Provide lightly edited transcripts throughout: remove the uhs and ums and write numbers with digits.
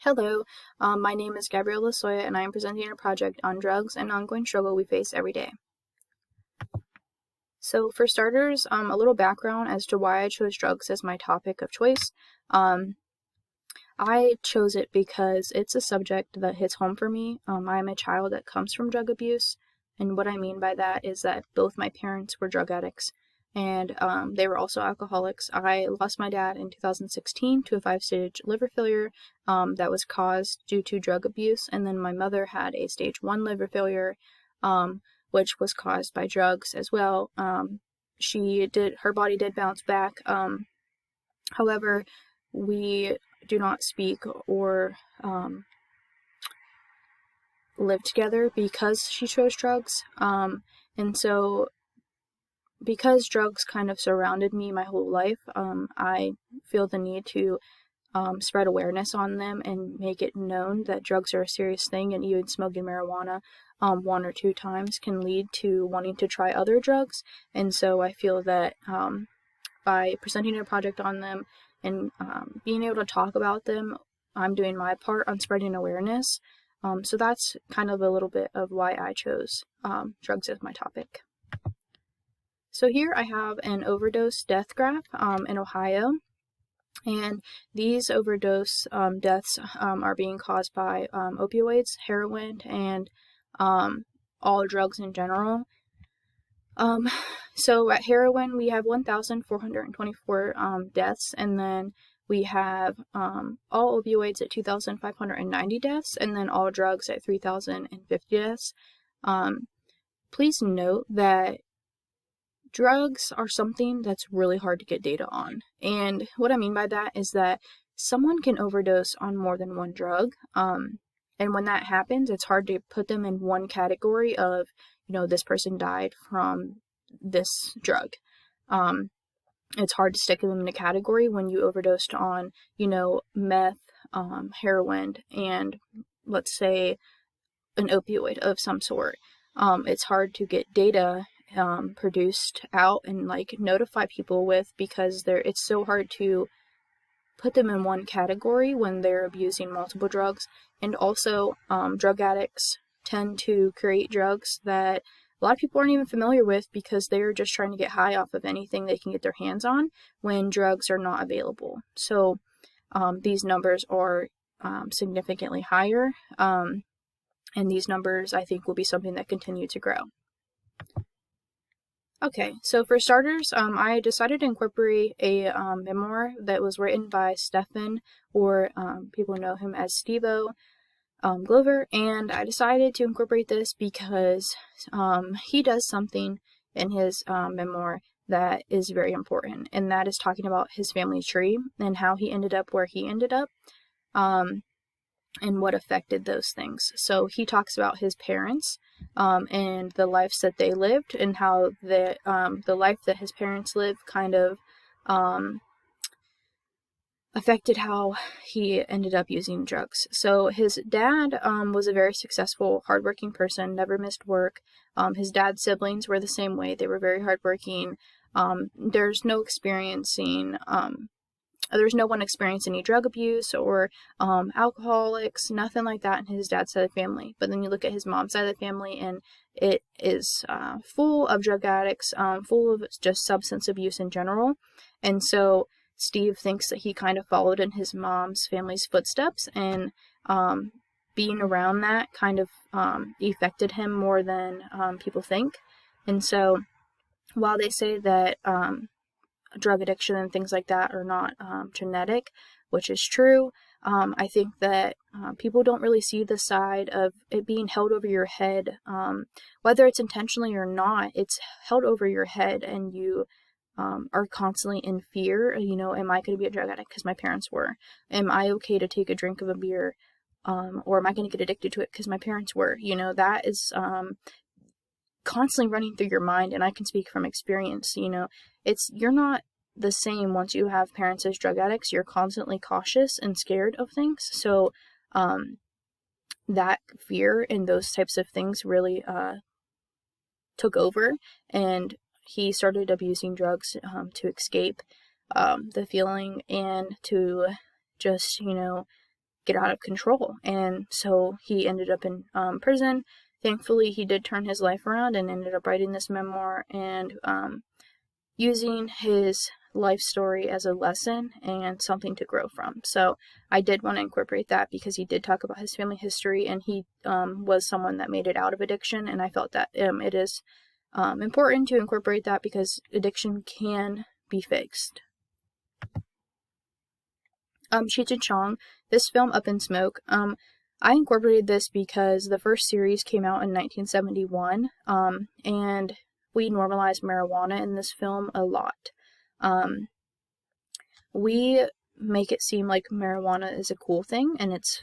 Hello, my name is Gabrielle Lasoya, and I am presenting a project on drugs and ongoing struggle we face every day. So for starters, a little background as to why I chose drugs as my topic of choice. I chose it because it's a subject that hits home for me. I am a child that comes from drug abuse, and what I mean by that is that both my parents were drug addicts, and they were also alcoholics. I lost my dad in 2016 to a 5-stage liver failure that was caused due to drug abuse, and then my mother had a stage 1 liver failure, which was caused by drugs as well. Her body did bounce back. However, we do not speak or live together because she chose drugs. And so because drugs kind of surrounded me my whole life, I feel the need to spread awareness on them and make it known that drugs are a serious thing, and even smoking marijuana 1 or 2 times can lead to wanting to try other drugs. And so I feel that by presenting a project on them and being able to talk about them, I'm doing my part on spreading awareness. So that's kind of a little bit of why I chose drugs as my topic. So here I have an overdose death graph in Ohio, and these overdose deaths are being caused by opioids, heroin, and all drugs in general. So at heroin, we have 1,424 deaths, and then we have all opioids at 2,590 deaths, and then all drugs at 3,050 deaths. Please note that drugs are something that's really hard to get data on. And what I mean by that is that someone can overdose on more than one drug. And when that happens, it's hard to put them in one category of, this person died from this drug. It's hard to stick them in a category when you overdosed on, meth, heroin, and let's say an opioid of some sort. It's hard to get data produced out and notify people with, because it's so hard to put them in one category when they're abusing multiple drugs. And also drug addicts tend to create drugs that a lot of people aren't even familiar with, because they're just trying to get high off of anything they can get their hands on when drugs are not available. So these numbers are significantly higher, and these numbers I think will be something that continue to grow. Okay, so for starters, I decided to incorporate a memoir that was written by Stephen, or people know him as Steve-O Glover, and I decided to incorporate this because he does something in his memoir that is very important, and that is talking about his family tree and how he ended up where he ended up, and what affected those things. So he talks about his parents and the lives that they lived, and how the life that his parents lived kind of affected how he ended up using drugs. So his dad was a very successful, hardworking person, never missed work. His dad's siblings were the same way. They were very hardworking. There's no one experiencing any drug abuse or alcoholics, nothing like that in his dad's side of the family. But then you look at his mom's side of the family, and it is full of drug addicts, full of just substance abuse in general. And so Steve thinks that he kind of followed in his mom's family's footsteps, and being around that kind of affected him more than people think. And so while they say that drug addiction and things like that are not genetic, which is true, I think that people don't really see the side of it being held over your head, whether it's intentionally or not. It's held over your head, and you are constantly in fear. Am I going to be a drug addict because my parents were? Am I okay to take a drink of a beer, or am I going to get addicted to it because my parents were? That is constantly running through your mind, and I can speak from experience. You're not the same once you have parents as drug addicts. You're constantly cautious and scared of things. So that fear and those types of things really took over, and he started abusing drugs to escape the feeling, and to just get out of control. And so he ended up in prison. Thankfully, he did turn his life around and ended up writing this memoir and using his life story as a lesson and something to grow from. So I did want to incorporate that because he did talk about his family history, and he was someone that made it out of addiction, and I felt that it is important to incorporate that because addiction can be fixed. Cheech and Chong, this film Up in Smoke, I incorporated this because the first series came out in 1971, and we normalized marijuana in this film a lot. We make it seem like marijuana is a cool thing, and it's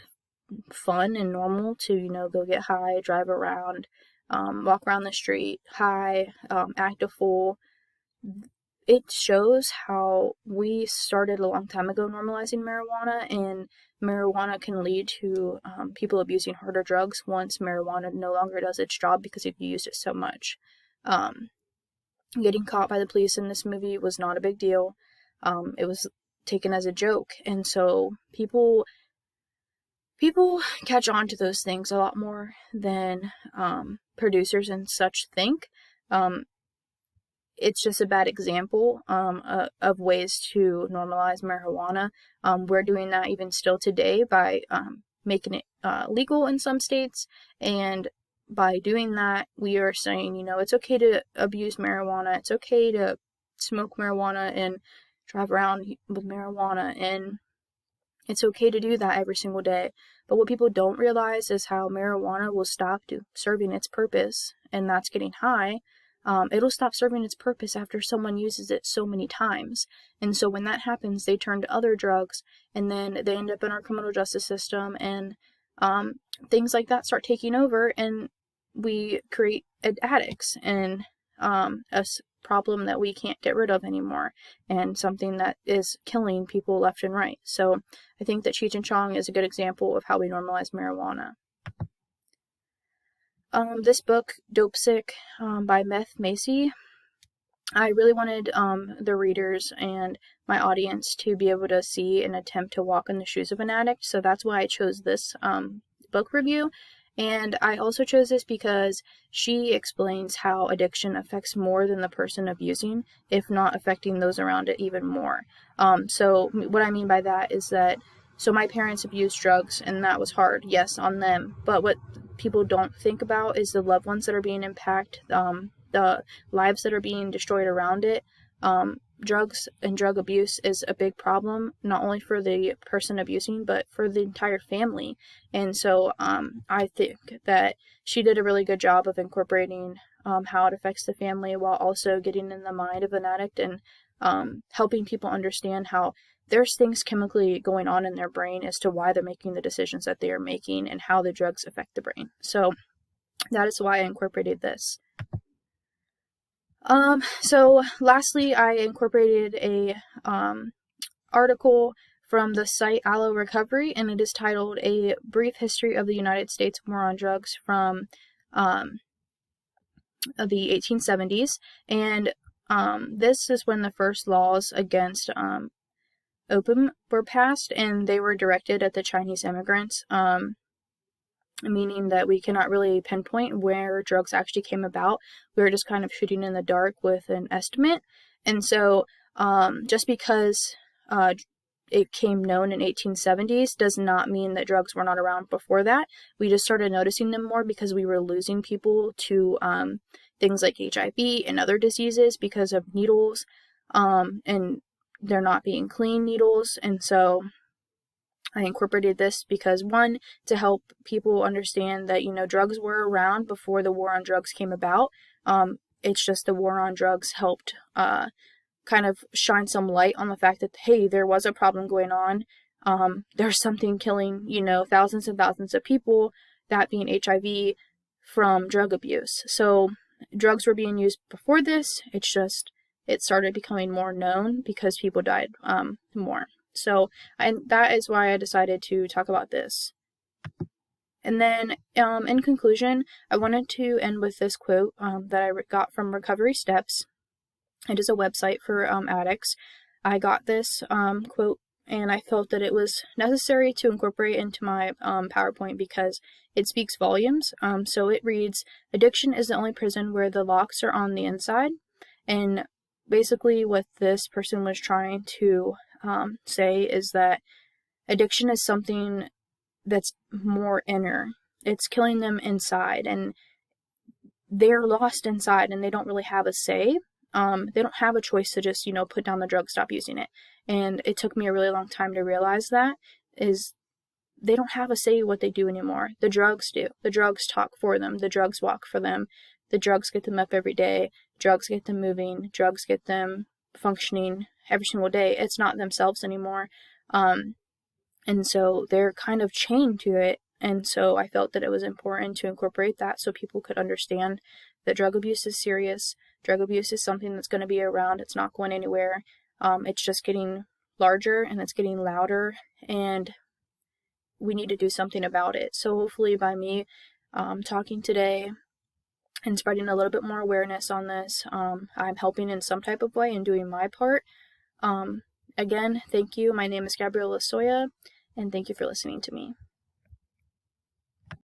fun and normal to, go get high, drive around, walk around the street, high, act a fool. It shows how we started a long time ago normalizing marijuana, and marijuana can lead to people abusing harder drugs once marijuana no longer does its job because you've used it so much. Getting caught by the police in this movie was not a big deal. It was taken as a joke, and so people catch on to those things a lot more than producers and such think. It's just a bad example of ways to normalize marijuana. We're doing that even still today by making it legal in some states, and by doing that, we are saying, it's okay to abuse marijuana, it's okay to smoke marijuana and drive around with marijuana, and it's okay to do that every single day. But what people don't realize is how marijuana will stop serving its purpose, and that's getting high. It'll stop serving its purpose after someone uses it so many times. And so when that happens, they turn to other drugs, and then they end up in our criminal justice system, and things like that start taking over, and we create addicts, and a problem that we can't get rid of anymore, and something that is killing people left and right. So I think that Cheech and Chong is a good example of how we normalize marijuana. This book, Dopesick, by Beth Macy, I really wanted the readers and my audience to be able to see and attempt to walk in the shoes of an addict, so that's why I chose this book review. And I also chose this because she explains how addiction affects more than the person abusing, if not affecting those around it even more. So what I mean by that is that, so my parents abused drugs, and that was hard, yes, on them. But what people don't think about is the loved ones that are being impacted, the lives that are being destroyed around it. Drugs and drug abuse is a big problem, not only for the person abusing, but for the entire family. And so I think that she did a really good job of incorporating how it affects the family while also getting in the mind of an addict, and helping people understand how there's things chemically going on in their brain as to why they're making the decisions that they are making and how the drugs affect the brain. So that is why I incorporated this. So lastly, I incorporated a article from the site Allo Recovery, and it is titled A Brief History of the United States War on Drugs from the 1870s. And this is when the first laws against opium were passed, and they were directed at the Chinese immigrants, meaning that we cannot really pinpoint where drugs actually came about. We were just kind of shooting in the dark with an estimate. And so just because it came known in 1870s does not mean that drugs were not around before that. We just started noticing them more because we were losing people to things like HIV and other diseases because of needles, and they're not being clean needles. And so I incorporated this because, one, to help people understand that, drugs were around before the war on drugs came about. It's just the war on drugs helped kind of shine some light on the fact that, hey, there was a problem going on. There's something killing, thousands and thousands of people, that being HIV, from drug abuse. So drugs were being used before this. It's just, it started becoming more known because people died more. So that is why I decided to talk about this. And then in conclusion, I wanted to end with this quote that I got from Recovery Steps. It is a website for addicts. I got this quote and I felt that it was necessary to incorporate into my PowerPoint because it speaks volumes. So it reads, "Addiction is the only prison where the locks are on the inside." And basically what this person was trying to say is that addiction is something that's more inner. It's killing them inside, and they're lost inside, and they don't really have a say. They don't have a choice to just, put down the drug, stop using it. And it took me a really long time to realize that, is they don't have a say what they do anymore. The drugs do. The drugs talk for them. The drugs walk for them. The drugs get them up every day. Drugs get them moving. Drugs get them functioning every single day. It's not themselves anymore. And so they're kind of chained to it. And so I felt that it was important to incorporate that so people could understand that drug abuse is serious. Drug abuse is something that's going to be around. It's not going anywhere. It's just getting larger and it's getting louder, and we need to do something about it. So hopefully by me talking today and spreading a little bit more awareness on this, I'm helping in some type of way and doing my part. Again, thank you. My name is Gabriela Soya, and thank you for listening to me.